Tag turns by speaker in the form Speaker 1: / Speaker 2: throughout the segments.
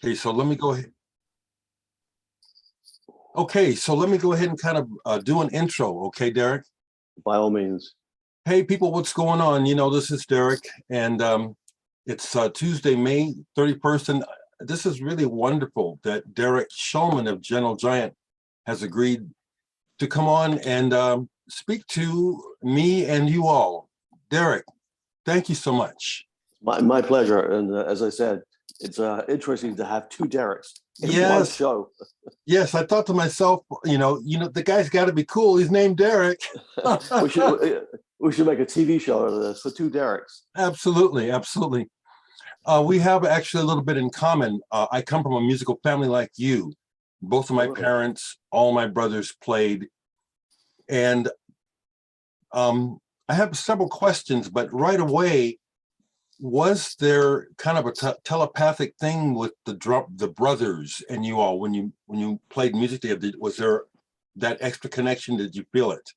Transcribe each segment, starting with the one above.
Speaker 1: Okay, so let me go ahead. Okay, so let me go ahead and kind of do an intro. Okay, Dereck.
Speaker 2: By all means.
Speaker 1: Hey, people, what's going on? This is Dereck, and it's Tuesday, May 31st, and this is really wonderful that Dereck Shulman of Gentle Giant has agreed to come on and speak to me and you all. Dereck, thank you so much.
Speaker 2: My pleasure. And as I said, it's interesting to have two Derecks in one show.
Speaker 1: Yes, I thought to myself, the guy's got to be cool. He's named Dereck.
Speaker 2: we should make a TV show out of this for two Derecks.
Speaker 1: Absolutely, absolutely. We have actually a little bit in common. I come from a musical family like you. Both of my parents, all my brothers played. And I have several questions, but right away, was there kind of a telepathic thing with the brothers and you all when you played music together? Was there that extra connection? Did you feel it?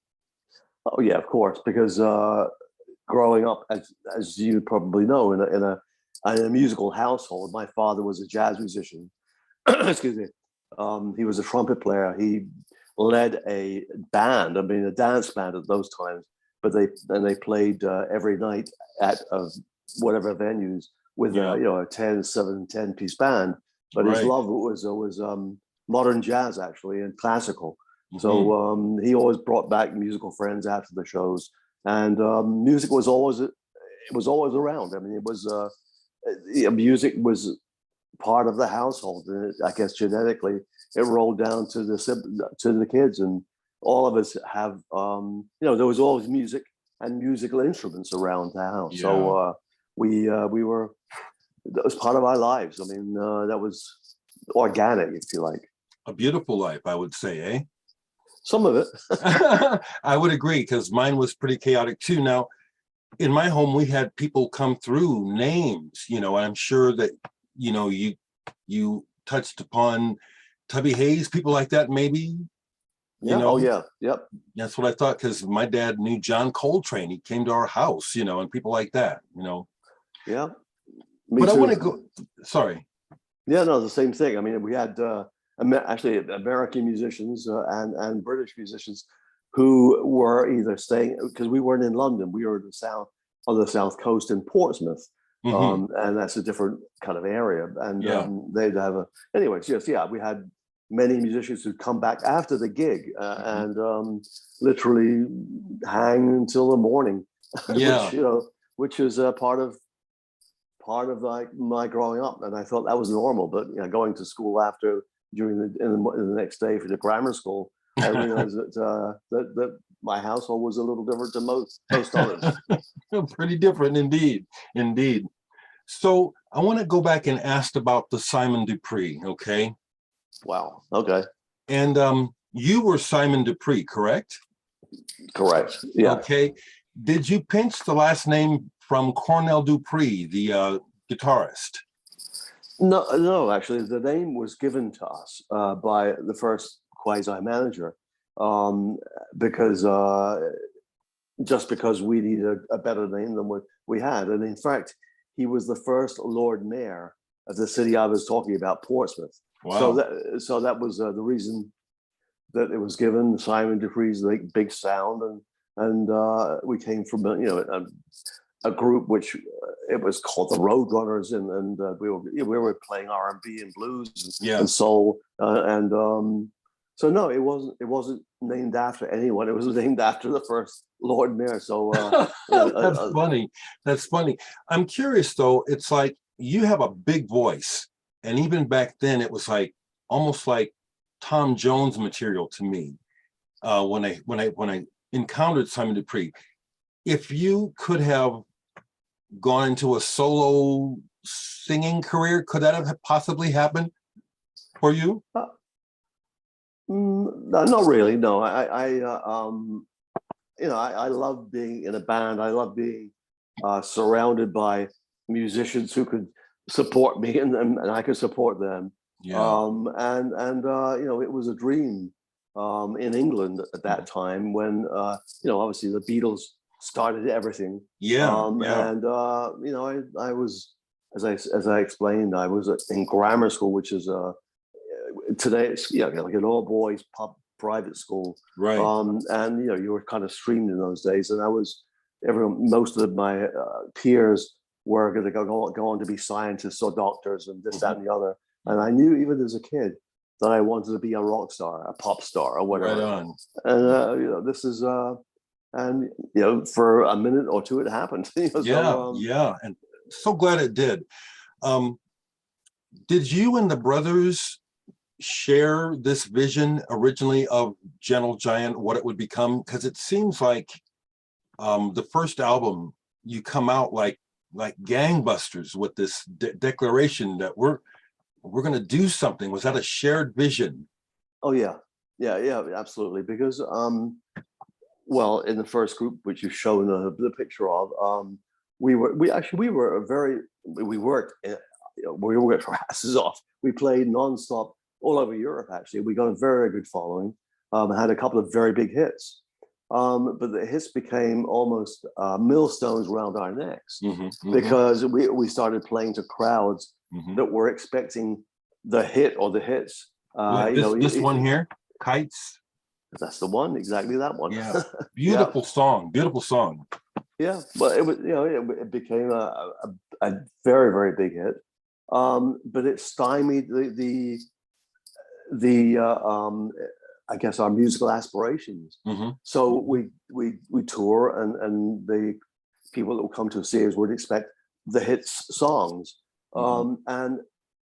Speaker 2: Oh yeah, of course, because growing up, as you probably know, in a musical household, my father was a jazz musician. Excuse me. He was a trumpet player. He led a band, a dance band at those times, but they played every night at whatever venues with a 10 piece band. But his love was modern jazz, actually, and classical. So he always brought back musical friends after the shows, and music was always around. I mean, it was music was part of the household, and I guess genetically it rolled down to the kids, and all of us have there was always music and musical instruments around the house. So we were, that was part of our lives. I mean, that was organic, if you like.
Speaker 1: A beautiful life, I would say, eh?
Speaker 2: Some of it.
Speaker 1: I would agree, because mine was pretty chaotic too. Now, in my home, we had people come through names, and I'm sure that, you touched upon Tubby Hayes, people like that, maybe.
Speaker 2: Yeah. Oh yeah. Yep.
Speaker 1: That's what I thought, because my dad knew John Coltrane. He came to our house, and people like that,
Speaker 2: Yeah.
Speaker 1: But I want to go. Sorry.
Speaker 2: Yeah, no, the same thing. I mean, we had actually American musicians and British musicians who were either staying, because we weren't in London, we were on the south coast in Portsmouth, and that's a different kind of area. And they'd have anyways, yes, we had many musicians who'd come back after the gig and literally hang until the morning. which is part of like my growing up, and I thought that was normal. But going to school during the next day for the grammar school, I realized that my household was a little different to most others.
Speaker 1: Pretty different, indeed. So I want to go back and ask about the Simon Dupree. Okay.
Speaker 2: Wow. Okay.
Speaker 1: And you were Simon Dupree, correct?
Speaker 2: Correct. Yeah.
Speaker 1: Okay. Did you pinch the last name from Cornell Dupree, the guitarist?
Speaker 2: No, actually, the name was given to us by the first quasi manager, because we needed a better name than what we had. And in fact, he was the first Lord Mayor of the city I was talking about, Portsmouth.
Speaker 1: Wow.
Speaker 2: So that was the reason that it was given. Simon Dupree's big sound, and we came from a group which it was called the Roadrunners, and we were playing R&B and blues and soul, so no, it wasn't named after anyone. It was named after the first Lord Mayor. So
Speaker 1: That's funny. I'm curious though. It's like you have a big voice, and even back then it was like almost like Tom Jones material to me. When I encountered Simon Dupree, if you could have gone into a solo singing career, could that have possibly happened for you?
Speaker 2: Not really. No, I love being in a band. I love being surrounded by musicians who could support me, and I could support them. It was a dream in England at that time when obviously the Beatles started everything. I was as I explained, I was in grammar school, which is today it's like an all boys private school,
Speaker 1: Right.
Speaker 2: and you were kind of streamed in those days, and most of my peers were going to go on to be scientists or doctors and this, that, and the other. And I knew even as a kid that I wanted to be a rock star, a pop star, or whatever.
Speaker 1: Right on.
Speaker 2: And this is and for a minute or two it happened.
Speaker 1: Yeah, and so glad it did. Did you and the brothers share this vision originally of Gentle Giant, what it would become? Because it seems like the first album, you come out like gangbusters with this declaration that we're going to do something. Was that a shared vision?
Speaker 2: Oh yeah, absolutely. Because well, in the first group, which you've shown the picture of, we worked our asses off. We played nonstop all over Europe. Actually, we got a very good following. Had a couple of very big hits. But the hits became almost millstones around our necks, because we started playing to crowds that were expecting the hit or the hits.
Speaker 1: This one here, Kites.
Speaker 2: That's the one, exactly that one.
Speaker 1: Yeah, beautiful song, beautiful song.
Speaker 2: Yeah, but it was it became a very, very big hit. But it stymied the I guess our musical aspirations. So we tour, and the people that will come to see us would expect the hits songs, and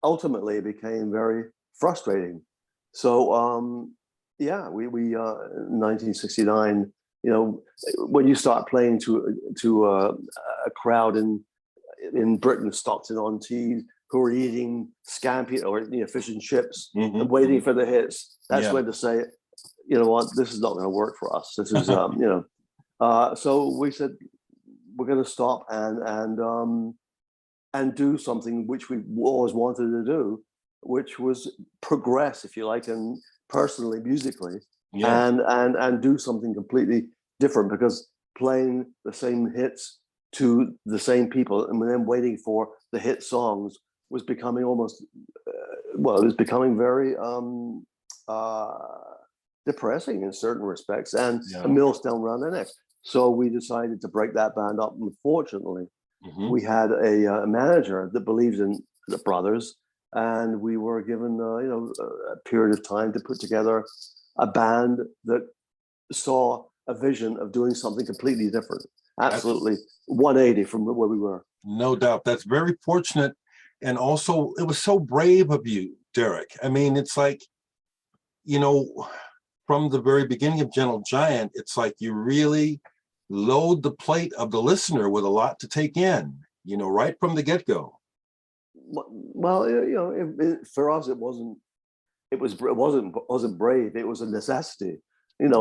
Speaker 2: ultimately it became very frustrating. So we 1969. When you start playing to a crowd in Britain, Stockton-on-Tees, who are eating scampi or fish and chips and waiting for the hits, that's when to say, you know what, this is not going to work for us. This is so we said we're going to stop and do something which we always wanted to do, which was progress, if you like, and personally, musically, and do something completely different, because playing the same hits to the same people and then waiting for the hit songs was becoming almost it was becoming very depressing in certain respects, and a millstone around their necks. So we decided to break that band up. Unfortunately, we had a manager that believes in the brothers, and we were given a period of time to put together a band that saw a vision of doing something completely different. Absolutely 180 from where we were.
Speaker 1: No doubt. That's very fortunate. And also, it was so brave of you, Dereck. I mean, it's like, from the very beginning of Gentle Giant, it's like you really load the plate of the listener with a lot to take in, right from the get-go.
Speaker 2: Well, for us, it wasn't brave. It was a necessity. We had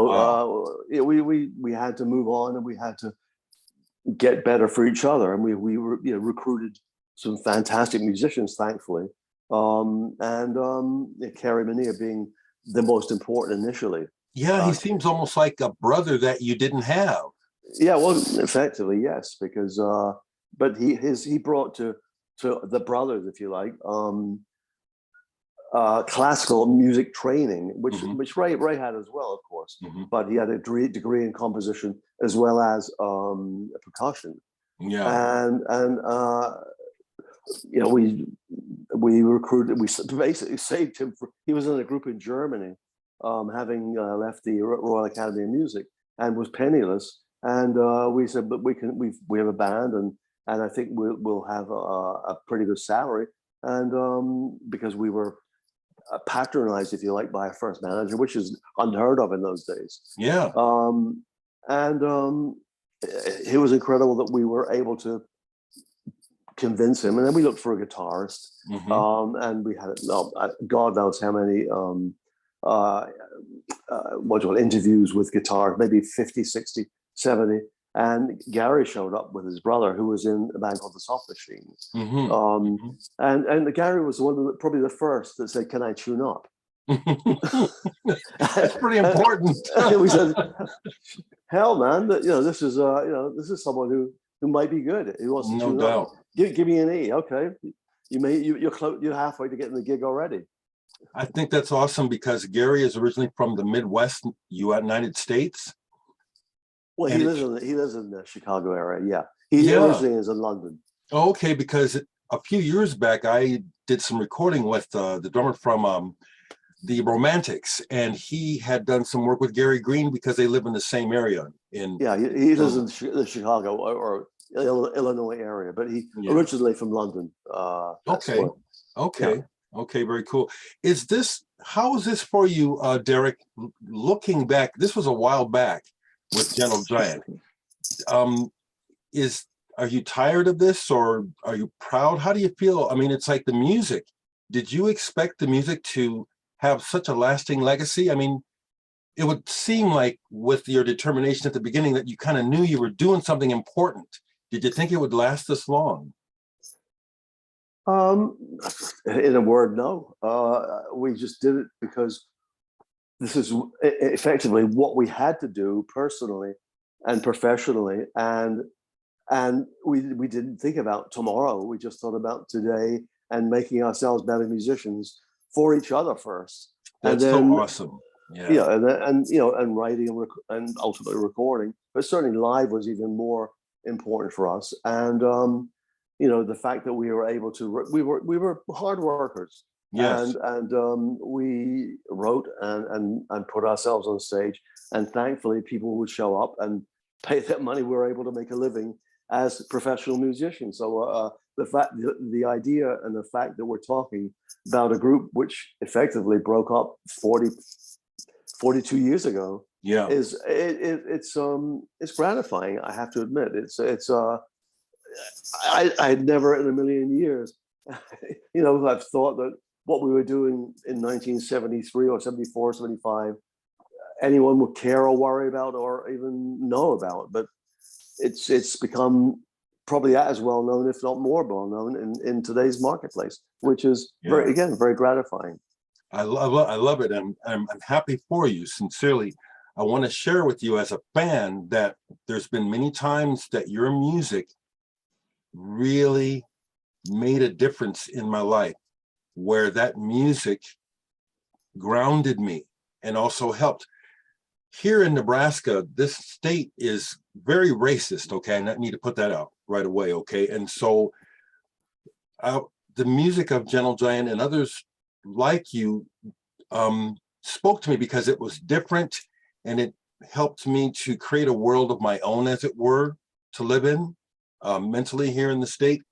Speaker 2: to move on, and we had to get better for each other, and we recruited some fantastic musicians, thankfully, and Kerry Minea being the most important initially.
Speaker 1: Yeah, he seems almost like a brother that you didn't have.
Speaker 2: Yeah, well, effectively, yes, because but he brought to the brothers, if you like, classical music training, which Ray had as well, of course, but he had a degree in composition as well as percussion. Yeah, and we recruited. We basically saved him. He was in a group in Germany, having left the Royal Academy of Music, and was penniless. And we said, but we have a band, and I think we'll have a pretty good salary. And because we were patronized, if you like, by a first manager, which is unheard of in those days. Yeah. It was incredible that we were able to convince him. And then we looked for a guitarist, and we had God knows how many interviews with guitars, maybe 50, 60, 70. And Gary showed up with his brother, who was in a band called the Soft Machines. And Gary was probably the first that said, "Can I tune up?"
Speaker 1: That's pretty important.
Speaker 2: We said, "Hell, man, this is someone who might be good. He wants to tune up." Give me an E. Okay, you're halfway to getting the gig already.
Speaker 1: I think that's awesome because Gary is originally from the Midwest, United States.
Speaker 2: Well,
Speaker 1: And
Speaker 2: he lives in the Chicago area. Yeah, he
Speaker 1: yeah.
Speaker 2: originally is in London.
Speaker 1: Okay, because a few years back I did some recording with the drummer from the Romantics, and he had done some work with Gary Green because they live in the same area.
Speaker 2: Yeah, he lives in the Chicago or Illinois area, but he originally from London.
Speaker 1: Okay. Okay. Yeah. Okay, very cool. How is this for you, Dereck? Looking back, this was a while back with Gentle Giant. Are you tired of this, or are you proud? How do you feel? I mean, it's like the music. Did you expect the music to have such a lasting legacy? I mean, it would seem like with your determination at the beginning that you kind of knew you were doing something important. Did you think it would last this long?
Speaker 2: In a word, no. We just did it because this is effectively what we had to do personally and professionally, and we didn't think about tomorrow. We just thought about today and making ourselves better musicians for each other first.
Speaker 1: That's
Speaker 2: and then,
Speaker 1: so awesome. Yeah.
Speaker 2: Yeah, and writing and ultimately recording, but certainly live was even more important for us. And the fact that we were able to, we were hard workers.
Speaker 1: Yes.
Speaker 2: And we wrote and put ourselves on stage, and thankfully people would show up and pay that money. We were able to make a living as professional musicians. So the idea and the fact that we're talking about a group which effectively broke up 42 years ago, it's gratifying. I have to admit, I'd never in a million years, I've thought that what we were doing in 1973 or 74, 75, anyone would care or worry about or even know about. But it's become probably as well known, if not more well known, in today's marketplace, which is very gratifying.
Speaker 1: I love it. I'm happy for you, sincerely. I want to share with you as a fan that there's been many times that your music really made a difference in my life, where that music grounded me and also helped. Here in Nebraska, this state is very racist, okay? And I need to put that out right away, okay? And so the music of Gentle Giant and others like you spoke to me because it was different, and it helped me to create a world of my own, as it were, to live in mentally here in the state.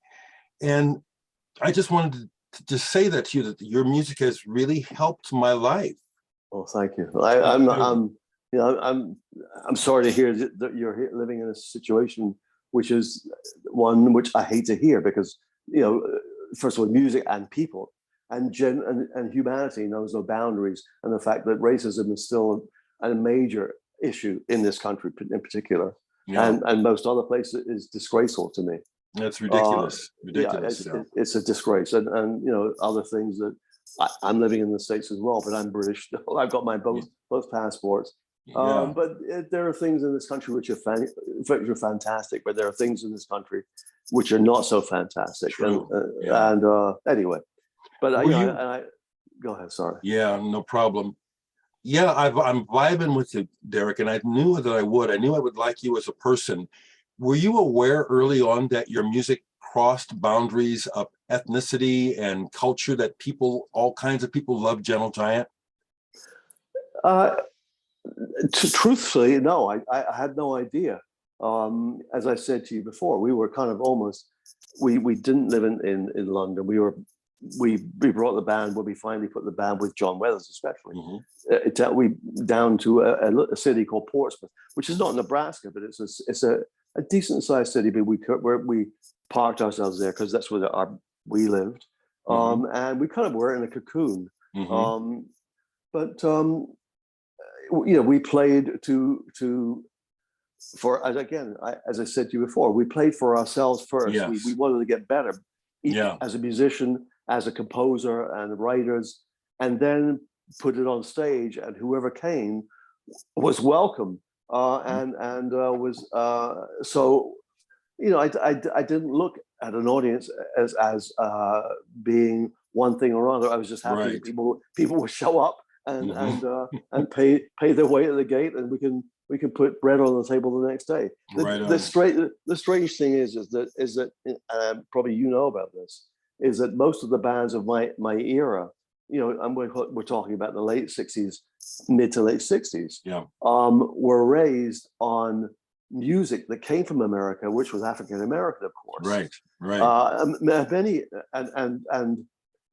Speaker 1: And I just wanted to just say that to you, that your music has really helped my life.
Speaker 2: Well, thank you. I'm sorry to hear that you're living in a situation which is one which I hate to hear, because first of all, music and people and humanity knows no boundaries, and the fact that racism is still a major issue in this country in particular, and most other places, is disgraceful to me.
Speaker 1: That's ridiculous.
Speaker 2: It's a disgrace, and other things that I'm living in the States as well, but I'm British. I've got my both passports. But there are things in this country which are fantastic, but there are things in this country which are not so fantastic. Anyway, but go ahead. Sorry.
Speaker 1: Yeah, no problem. Yeah, I'm vibing with you, Dereck, and I knew that I would. I knew I would like you as a person. Were you aware early on that your music crossed boundaries of ethnicity and culture, that all kinds of people love Gentle Giant?
Speaker 2: Truthfully, no, I had no idea. As I said to you before, we were kind of we didn't live in London. We brought the band, when we finally put the band with John Weathers, especially, we down to a city called Portsmouth, which is not Nebraska, but it's a decent sized city. But we parked ourselves there because that's where we lived, and we kind of were in a cocoon. We played as I said to you before, we played for ourselves first.
Speaker 1: Yes.
Speaker 2: We wanted to get better, as a musician, as a composer and writers, and then put it on stage, and whoever came was welcome. I didn't look at an audience as being one thing or another. I was just happy
Speaker 1: Right.
Speaker 2: that people would show up and and pay their way at the gate, and we can put bread on the table the next day.
Speaker 1: Right on.
Speaker 2: The strange thing is that probably you know about this, is that most of the bands of my era, you know, and we're talking about the late 60s, mid to late 60s,
Speaker 1: Yeah.
Speaker 2: were raised on music that came from America, which was African American, of course.
Speaker 1: Right. Right.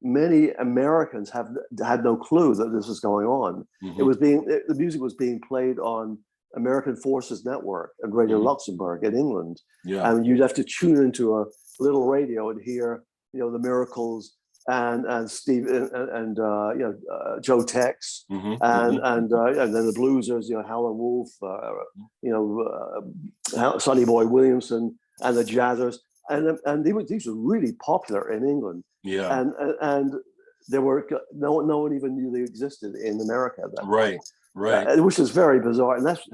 Speaker 2: Many Americans had no clue that this was going on.
Speaker 1: Mhm.
Speaker 2: The music was being played on American Forces Network and Radio Luxembourg in England,
Speaker 1: Yeah.
Speaker 2: and you'd have to tune into a little radio and hear, you know, the Miracles and Steve and Joe Tex and then the Bluesers, you know, Howlin' Wolf, Sonny Boy Williamson, and the Jazzers, and these were really popular in England.
Speaker 1: Yeah.
Speaker 2: And there were no one even knew they existed in America at that
Speaker 1: Right.
Speaker 2: point.
Speaker 1: Right.
Speaker 2: Which is very bizarre, and that's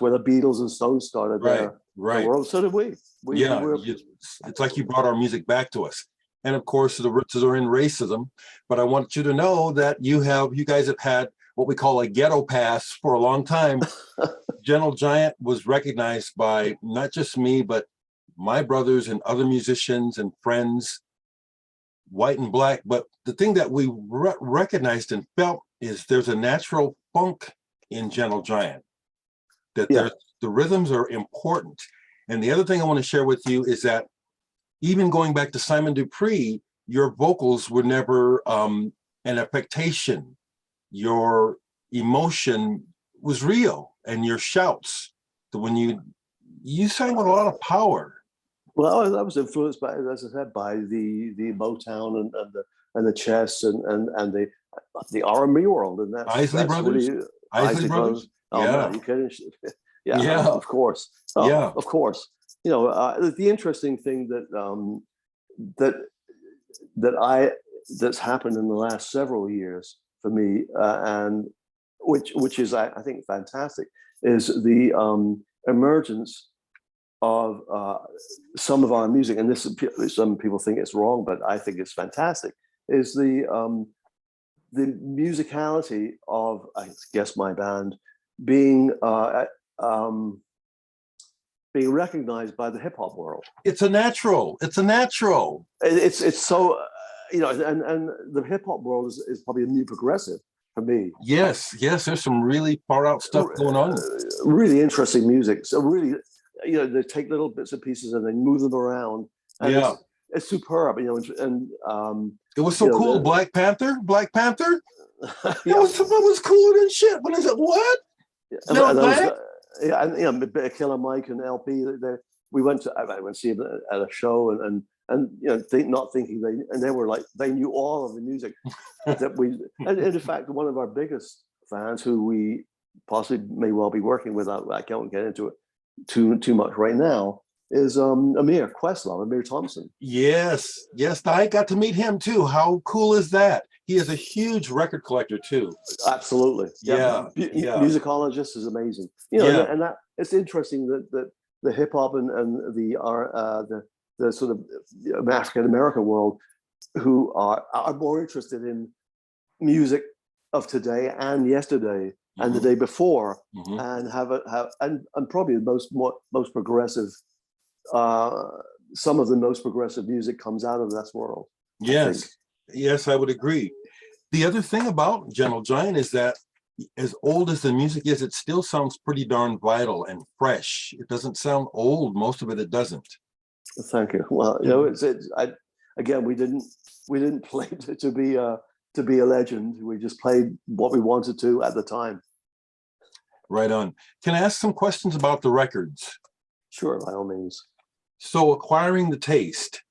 Speaker 2: where the Beatles and Stones started their world. So did we.
Speaker 1: It's like you brought our music back to us. And of course, the roots are in racism. But I want you to know that you guys have had what we call a ghetto pass for a long time. Gentle Giant was recognized by not just me, but my brothers and other musicians and friends, white and black. But the thing that we recognized and felt is there's a natural funk in Gentle Giant, that the rhythms are important. And the other thing I want to share with you is that even going back to Simon Dupree, your vocals were never an affectation. Your emotion was real, and your shouts, when you sang with a lot of power.
Speaker 2: Well, I was influenced by, as I said, by the Motown and the chess and the R&B world, and
Speaker 1: Isley Brothers.
Speaker 2: Really,
Speaker 1: Isley Brothers.
Speaker 2: Oh,
Speaker 1: yeah.
Speaker 2: Man, you kidding? Yeah, of course. Of course. You know, the interesting thing that's happened in the last several years for me, and which is I think fantastic, is the emergence of some of our music, and some people think it's wrong, but I think it's fantastic. Is the musicality of, I guess, my band being recognized by the hip hop world.
Speaker 1: It's a natural.
Speaker 2: It's so and the hip hop world is probably a new progressive for me.
Speaker 1: Yes, there's some really far out stuff going on.
Speaker 2: Really interesting music. So really, they take little bits and pieces and they move them around. And it's superb. And
Speaker 1: it was so cool. Black Panther. It was cooler than shit. When I said, what?
Speaker 2: And Killer Mike and LP. I went to see them at a show and not thinking they were like, they knew all of the music that we. And in fact, one of our biggest fans, who we possibly may well be working with, I can't get into it too much right now, is Amir Thompson.
Speaker 1: Yes. I got to meet him too. How cool is that? He is a huge record collector too.
Speaker 2: Absolutely.
Speaker 1: Yeah.
Speaker 2: Musicologist is amazing. And that it's interesting that the hip hop and the sort of African American world, who are more interested in music of today and yesterday and the day before, and have and probably the most progressive. Some of the most progressive music comes out of that world.
Speaker 1: Yes, I would agree. The other thing about Gentle Giant is that as old as the music is, it still sounds pretty darn vital and fresh. It doesn't sound old. Most of it doesn't.
Speaker 2: Thank you. Well, we didn't play to be a legend. We just played what we wanted to at the time.
Speaker 1: Right on. Can I ask some questions about the records?
Speaker 2: Sure, by all means.
Speaker 1: So, Acquiring the Taste.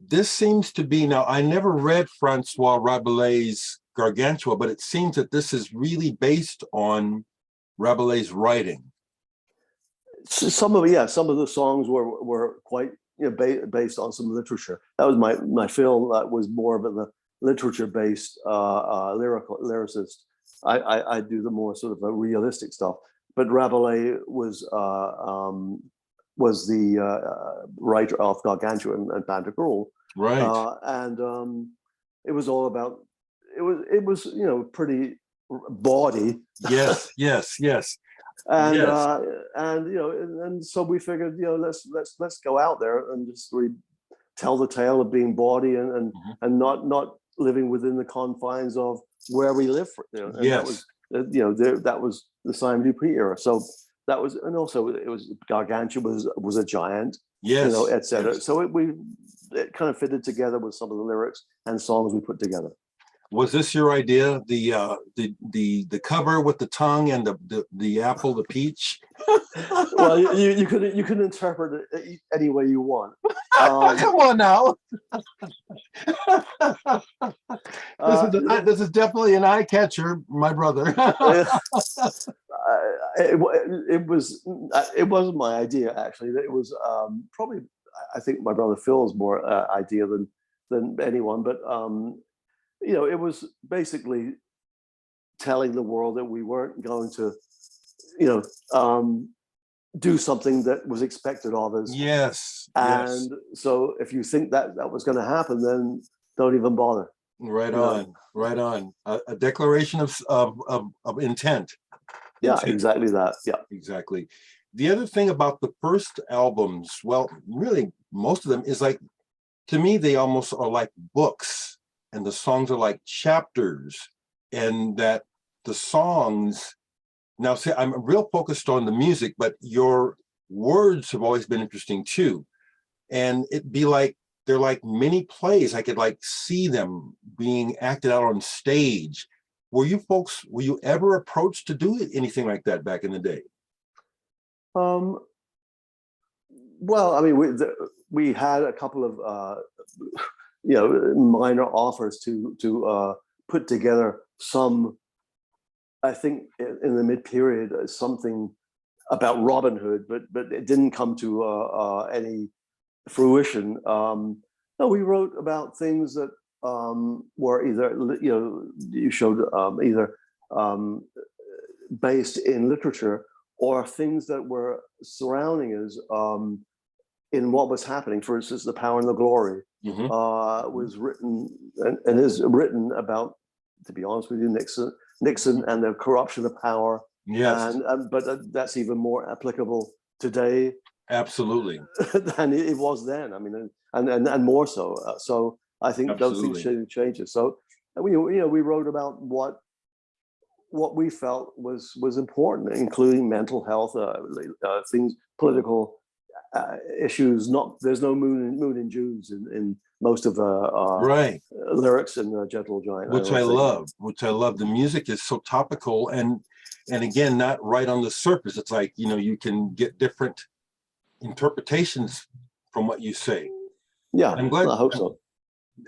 Speaker 1: This seems to be, now I never read Francois Rabelais' Gargantua, but it seems that this is really based on Rabelais' writing.
Speaker 2: Some of the songs were quite based on some literature. That was my film. That was more of a literature-based lyricist. I do the more sort of a realistic stuff. But Rabelais was was the writer of Gargantua and Pantagruel,
Speaker 1: Right.
Speaker 2: and it was all about it was pretty bawdy.
Speaker 1: Yes, yes, yes,
Speaker 2: and
Speaker 1: yes,
Speaker 2: and so we figured, let's go out there and just really tell the tale of being bawdy
Speaker 1: mhm,
Speaker 2: and not living within the confines of where we live, and that
Speaker 1: yes,
Speaker 2: was that was the Simon Dupree era. So that was, and also it was Gargantua was a giant,
Speaker 1: yes,
Speaker 2: etc.
Speaker 1: yes.
Speaker 2: So it kind of fitted together with some of the lyrics and songs we put together.
Speaker 1: Was this your idea? The cover with the tongue and the apple, the peach?
Speaker 2: Well, you can interpret it any way you want.
Speaker 1: Come on now.
Speaker 2: Uh,
Speaker 1: This is definitely an eye catcher, my brother.
Speaker 2: it, it wasn't my idea, actually. It was probably, I think, my brother Phil's more idea than anyone. But it was basically telling the world that we weren't going to, you know, um, do something that was expected of us.
Speaker 1: Yes, yes.
Speaker 2: And so if you think that that was going to happen, then don't even bother.
Speaker 1: Right
Speaker 2: You know?
Speaker 1: on, right on. A declaration of intent.
Speaker 2: Yeah,
Speaker 1: Intent.
Speaker 2: exactly that. Yeah.
Speaker 1: Exactly. The other thing about the first albums, well, really, most of them is like, to me, they almost are like books, and the songs are like chapters, and that the songs, now see, I'm real focused on the music, but your words have always been interesting too. And it'd be like, they're like mini plays. I could like see them being acted out on stage. Were you ever approached to do anything like that back in the day?
Speaker 2: Um, well, I mean, we had a couple of minor offers to put together some. I think in the mid period, something about Robin Hood, but it didn't come to any fruition. No, we wrote about things that were either you showed either um, based in literature or things that were surrounding us in what was happening. For instance, The Power and the Glory
Speaker 1: Mhm.
Speaker 2: was written and is written about, to be honest with you, Nixon and the corruption of power.
Speaker 1: Yes,
Speaker 2: But that's even more applicable today
Speaker 1: absolutely,
Speaker 2: than it was then. I mean, and more so. So I think those things
Speaker 1: absolutely.
Speaker 2: should change. So we wrote about what we felt was important, including mental health, things, political issues. Not There's no moon and Jews in most of
Speaker 1: Right.
Speaker 2: lyrics in Gentle Giant, I
Speaker 1: Which
Speaker 2: don't
Speaker 1: I
Speaker 2: think.
Speaker 1: love, which I love. The music is so topical and again, not right on the surface. It's like, you can get different interpretations from what you say.
Speaker 2: Yeah,
Speaker 1: I'm glad,
Speaker 2: I hope so.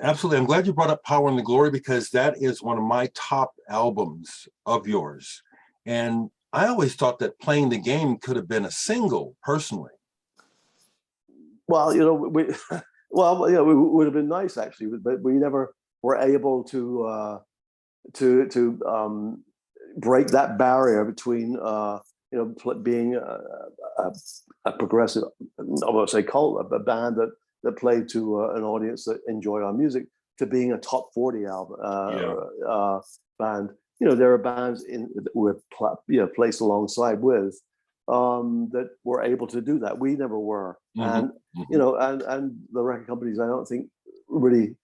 Speaker 1: absolutely. I'm glad you brought up Power and the Glory because that is one of my top albums of yours. And I always thought that Playing the Game could have been a single, personally.
Speaker 2: Well, we well, it would have been nice actually, but we never were able to break that barrier between being a progressive, I won't say cult, a band that played to an audience that enjoyed our music, to being a top 40 album
Speaker 1: Yeah.
Speaker 2: band. There are bands we're placed alongside with that were able to do that. We never were,
Speaker 1: Mhm,
Speaker 2: and
Speaker 1: mhm.
Speaker 2: and the record companies, I don't think, really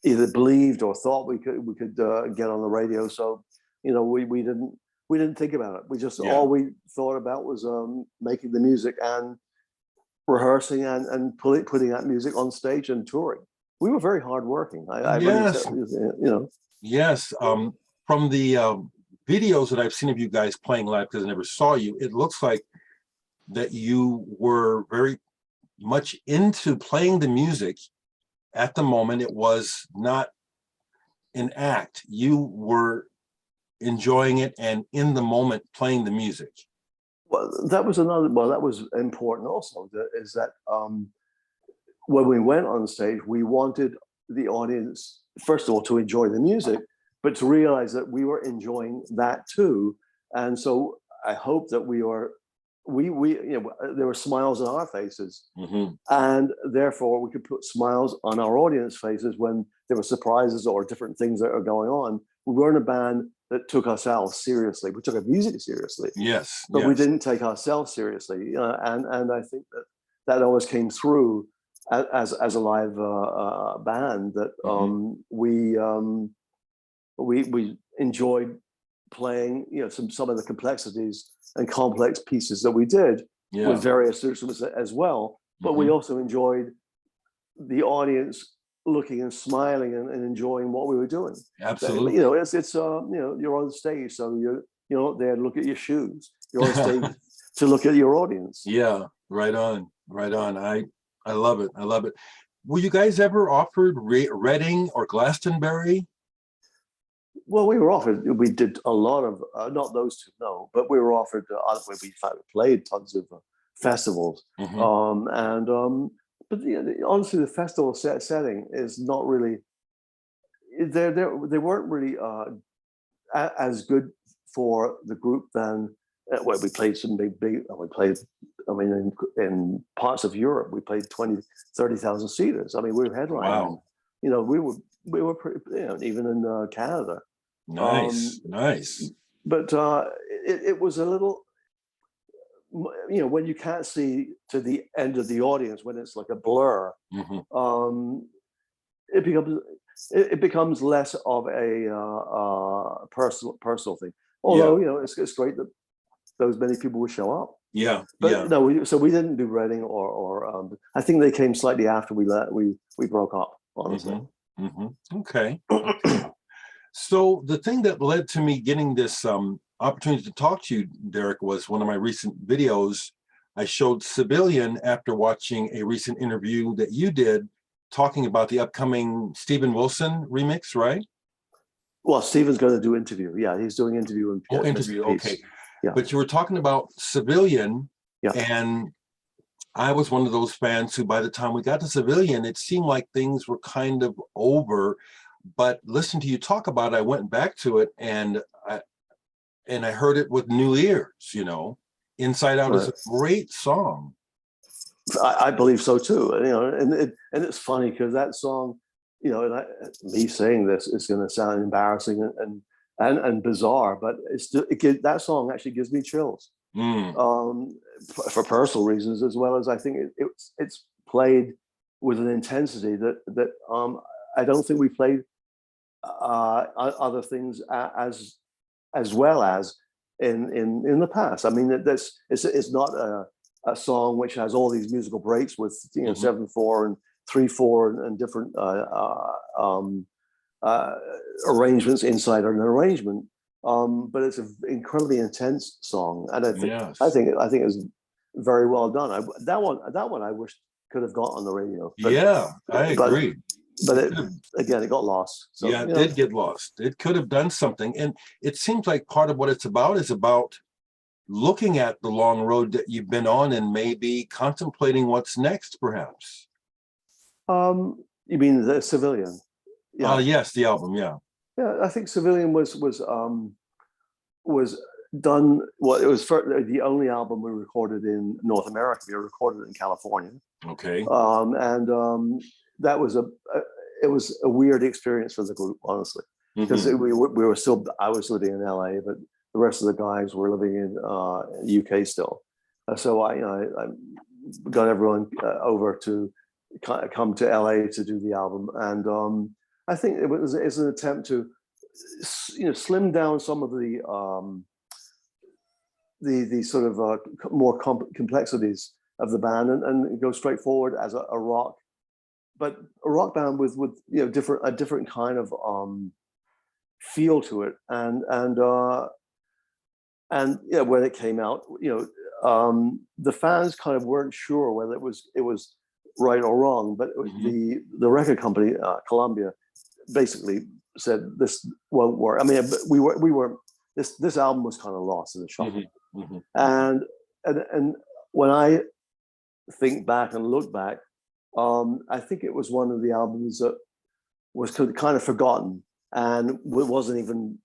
Speaker 2: either believed or thought we could get on the radio. So we didn't think about it. We just,
Speaker 1: Yeah.
Speaker 2: all we thought about was making the music and rehearsing and putting that music on stage and touring. We were very hardworking. I really said,
Speaker 1: Yes. Yes. From the videos that I've seen of you guys playing live, because I never saw you, it looks like that you were very much into playing the music at the moment. It was not an act. You were enjoying it and in the moment playing the music.
Speaker 2: well, that was another. Well, that was important also. Is that when we went on stage, we wanted the audience, first of all, to enjoy the music, but to realize that we were enjoying that too. And so I hope that we are there were smiles on our faces,
Speaker 1: Mhm.
Speaker 2: and therefore we could put smiles on our audience faces when there were surprises or different things that are going on. We weren't a band that took ourselves seriously. We took our music seriously,
Speaker 1: Yes,
Speaker 2: but we
Speaker 1: yes.
Speaker 2: didn't take ourselves seriously. And I think that always came through as a live band, that
Speaker 1: Mhm.
Speaker 2: we enjoyed playing, some of the complexities and complex pieces that we did with
Speaker 1: Yeah.
Speaker 2: various instruments as well. But we
Speaker 1: Mhm.
Speaker 2: also enjoyed the audience looking and smiling and enjoying what we were doing.
Speaker 1: Absolutely.
Speaker 2: It's you're on stage, so you're not there to look at your shoes. You're on stage to look at your audience.
Speaker 1: Yeah, right on, right on. I love it. I love it. Were you guys ever offered Reading or Glastonbury?
Speaker 2: Well, we were offered. We did a lot of not those two, no, but we were offered. We played tons of festivals,
Speaker 1: Hmm.
Speaker 2: but honestly, the festival setting is not really. They weren't really as good for the group than well, we played some big. We played. I mean, in parts of Europe, we played 20, 30,000 seaters. I mean, we were headlining.
Speaker 1: Wow.
Speaker 2: We were pretty, even in Canada. Um,
Speaker 1: Nice, nice.
Speaker 2: but it was a little, when you can't see to the end of the audience, when it's like a blur,
Speaker 1: Hmm.
Speaker 2: um, it becomes it becomes less of a personal thing.
Speaker 1: Yeah,
Speaker 2: Although it's great that those many people would show up.
Speaker 1: yeah,
Speaker 2: But
Speaker 1: yeah.
Speaker 2: no, so we didn't do Reading or I think they came slightly after we broke up. Honestly.
Speaker 1: Hmm. Hmm. Okay, okay. So the thing that led to me getting this opportunity to talk to you, Dereck, was one of my recent videos. I showed Civilian after watching a recent interview that you did talking about the upcoming Steven Wilson remix, right?
Speaker 2: Well, Steven's going to do interview. Yeah, he's doing interview and
Speaker 1: Oh,
Speaker 2: Mr.
Speaker 1: interview. Okay.
Speaker 2: Peace. Yeah,
Speaker 1: But you were talking about Civilian,
Speaker 2: yeah.
Speaker 1: and I was one of those fans who, by the time we got to Civilian, it seemed like things were kind of over. But listening to you talk about it, I went back to it, and I heard it with new ears. Inside Out is
Speaker 2: Right.
Speaker 1: a great song.
Speaker 2: I believe so too. And it's funny because that song, me saying this is going to sound embarrassing and bizarre, but that song actually gives me chills,
Speaker 1: Mm,
Speaker 2: um, for personal reasons, as well as I think it's played with an intensity that I don't think we played other things as well as in the past. I mean, it's not a song which has all these musical breaks with
Speaker 1: mhm.
Speaker 2: 7/4 and 3/4 and different uh, arrangements inside an arrangement. But it's an incredibly intense song, and
Speaker 1: Yes.
Speaker 2: I think it's very well done. That one I wish could have got on the radio,
Speaker 1: Yeah, I
Speaker 2: but
Speaker 1: agree.
Speaker 2: but
Speaker 1: It
Speaker 2: it
Speaker 1: could have,
Speaker 2: again it got lost. So
Speaker 1: yeah, it did get lost. It could have done something. And it seems like part of what it's about is about looking at the long road that you've been on and maybe contemplating what's next, perhaps.
Speaker 2: You mean the Civilian? Yeah,
Speaker 1: Yes, the album, yeah.
Speaker 2: yeah. I think Civilian was done. Well, it was the only album we recorded in North America. We recorded it in California,
Speaker 1: Okay.
Speaker 2: and that was it was a weird experience for the group, honestly, because
Speaker 1: Hmm.
Speaker 2: we were still. I was living in LA, but the rest of the guys were living in UK still. So I got everyone over to come to LA to do the album, and I think it's an attempt to slim down some of the sort of more complexities of the band, and go straight forward as a rock, but a rock band with a different kind of feel to it, and when it came out, the fans kind of weren't sure whether it was right or wrong, but
Speaker 1: Hmm.
Speaker 2: the record company, Columbia, basically said this won't work. I mean, we were this album was kind of lost in the
Speaker 1: Hmm.
Speaker 2: shuffle,
Speaker 1: Hmm.
Speaker 2: and when I think back and look back, I think it was one of the albums that was kind of forgotten and wasn't even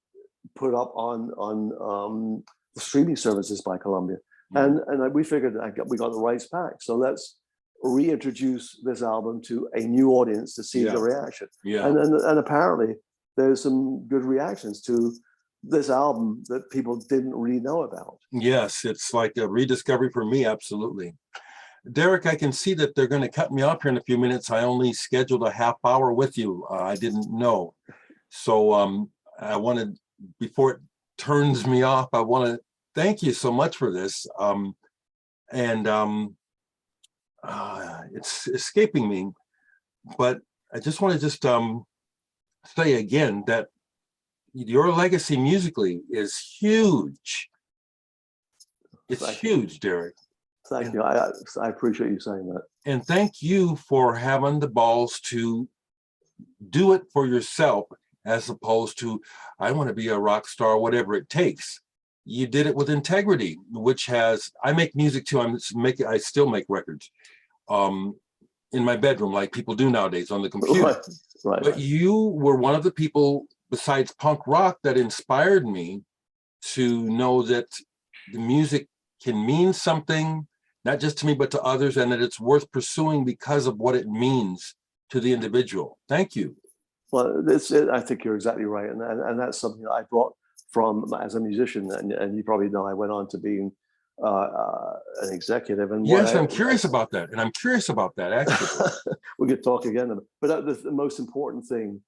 Speaker 2: put up on the streaming services by Columbia. And we figured we got the rights back. So let's reintroduce this album to a new audience to see the reaction.
Speaker 1: Yeah.
Speaker 2: And apparently there's some good reactions to this album that people didn't really know about.
Speaker 1: Yes, it's like a rediscovery for me, absolutely. Dereck, I can see that they're going to cut me off here in a few minutes. I only scheduled a half hour with you. I didn't know. So I wanted, before it turns me off, I want to thank you so much for this. It's escaping me, but I just want to say again that your legacy musically is huge. It's huge, Dereck.
Speaker 2: Thank you. I appreciate you saying that.
Speaker 1: And thank you for having the balls to do it for yourself, as opposed to, I want to be a rock star, whatever it takes. You did it with integrity, which has, I make music too. I still make records in my bedroom, like people do nowadays on the computer.
Speaker 2: Right.
Speaker 1: But you were one of the people, besides punk rock, that inspired me to know that the music can mean something, not just to me, but to others, and that it's worth pursuing because of what it means to the individual. Thank you.
Speaker 2: Well, I think you're exactly right. And that's something that I brought from as a musician. And you probably know I went on to being an executive. And
Speaker 1: yes, I'm curious about that. And I'm curious about that, actually.
Speaker 2: We could talk again. But the most important thing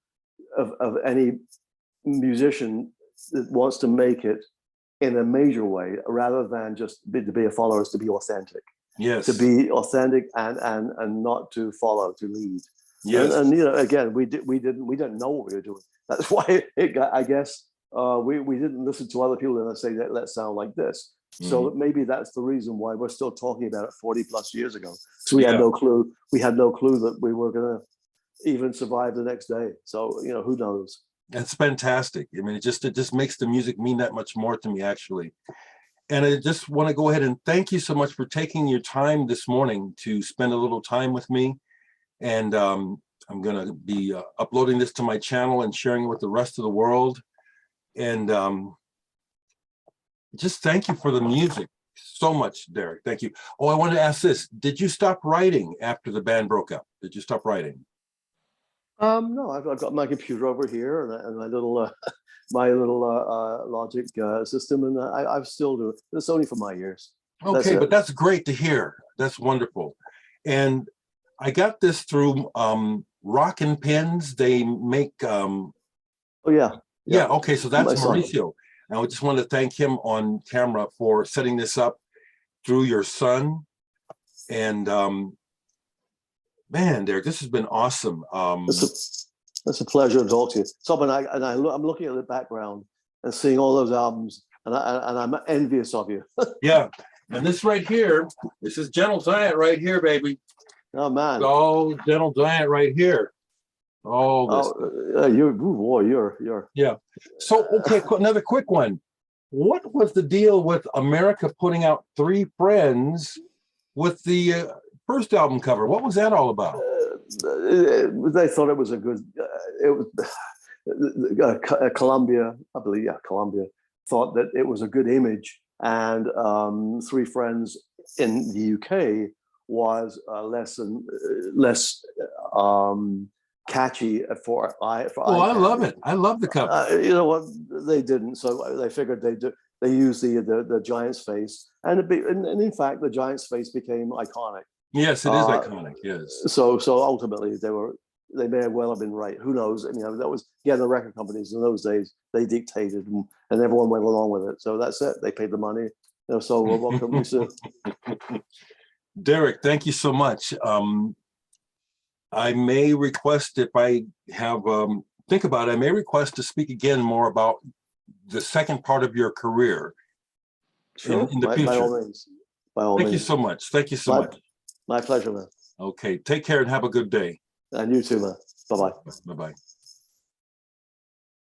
Speaker 2: of any musician that wants to make it in a major way, rather than just to be a follower, is to be authentic.
Speaker 1: Yes.
Speaker 2: To be authentic and not to follow, to lead.
Speaker 1: Yes.
Speaker 2: And you know, again, we didn't know what we were doing. That's why I guess we didn't listen to other people and say that let's sound like this. So maybe that's the reason why we're still talking about it 40 plus years ago. So we had no clue. We had no clue that we were going to even survive the next day. So you know, who knows?
Speaker 1: That's fantastic. I mean, it just makes the music mean that much more to me, actually. And I just want to go ahead and thank you so much for taking your time this morning to spend a little time with me. And I'm going to be uploading this to my channel and sharing it with the rest of the world. And just thank you for the music so much, Dereck. Thank you. Oh, I wanted to ask this. Did you stop writing after the band broke up? Did you stop writing?
Speaker 2: No, I've got my computer over here and my little Logic system, and I still do it. It's only for my ears.
Speaker 1: Okay, but that's great to hear. That's wonderful. And I got this through Rockin' Pins. They make oh yeah. Okay, so that's Mauricio. And I just want to thank him on camera for setting this up through your son. And man, Dereck, this has been awesome.
Speaker 2: It's a pleasure to talk to you. So, I'm looking at the background and seeing all those albums, and I'm envious of you.
Speaker 1: Yeah, and this right here, this is Gentle Giant right here, baby.
Speaker 2: Oh man!
Speaker 1: Oh, Gentle Giant right here. Oh,
Speaker 2: you're
Speaker 1: yeah. So okay, another quick one. What was the deal with America putting out Three Friends with the first album cover? What was that all about?
Speaker 2: They thought it was a good. It was Columbia, I believe. Yeah, Columbia thought that it was a good image, and Three Friends in the UK was less catchy for
Speaker 1: I love it. I love the cover.
Speaker 2: You know what? They didn't, so they figured they used the giant's face, and in fact the giant's face became iconic.
Speaker 1: Yes, it is iconic. Yes.
Speaker 2: So ultimately they may well have been right. Who knows? You know, that was the record companies in those days. They dictated, and everyone went along with it. So that's it. They paid the money. You know, so what can we say?
Speaker 1: Dereck, thank you so much. I may request, if I have think about it, I may request to speak again more about the second part of your career in the future.
Speaker 2: By all means.
Speaker 1: Thank you so much. Thank you so much.
Speaker 2: My pleasure, man.
Speaker 1: Okay, take care and have a good day.
Speaker 2: And you too, man. Bye-bye.
Speaker 1: Bye-bye.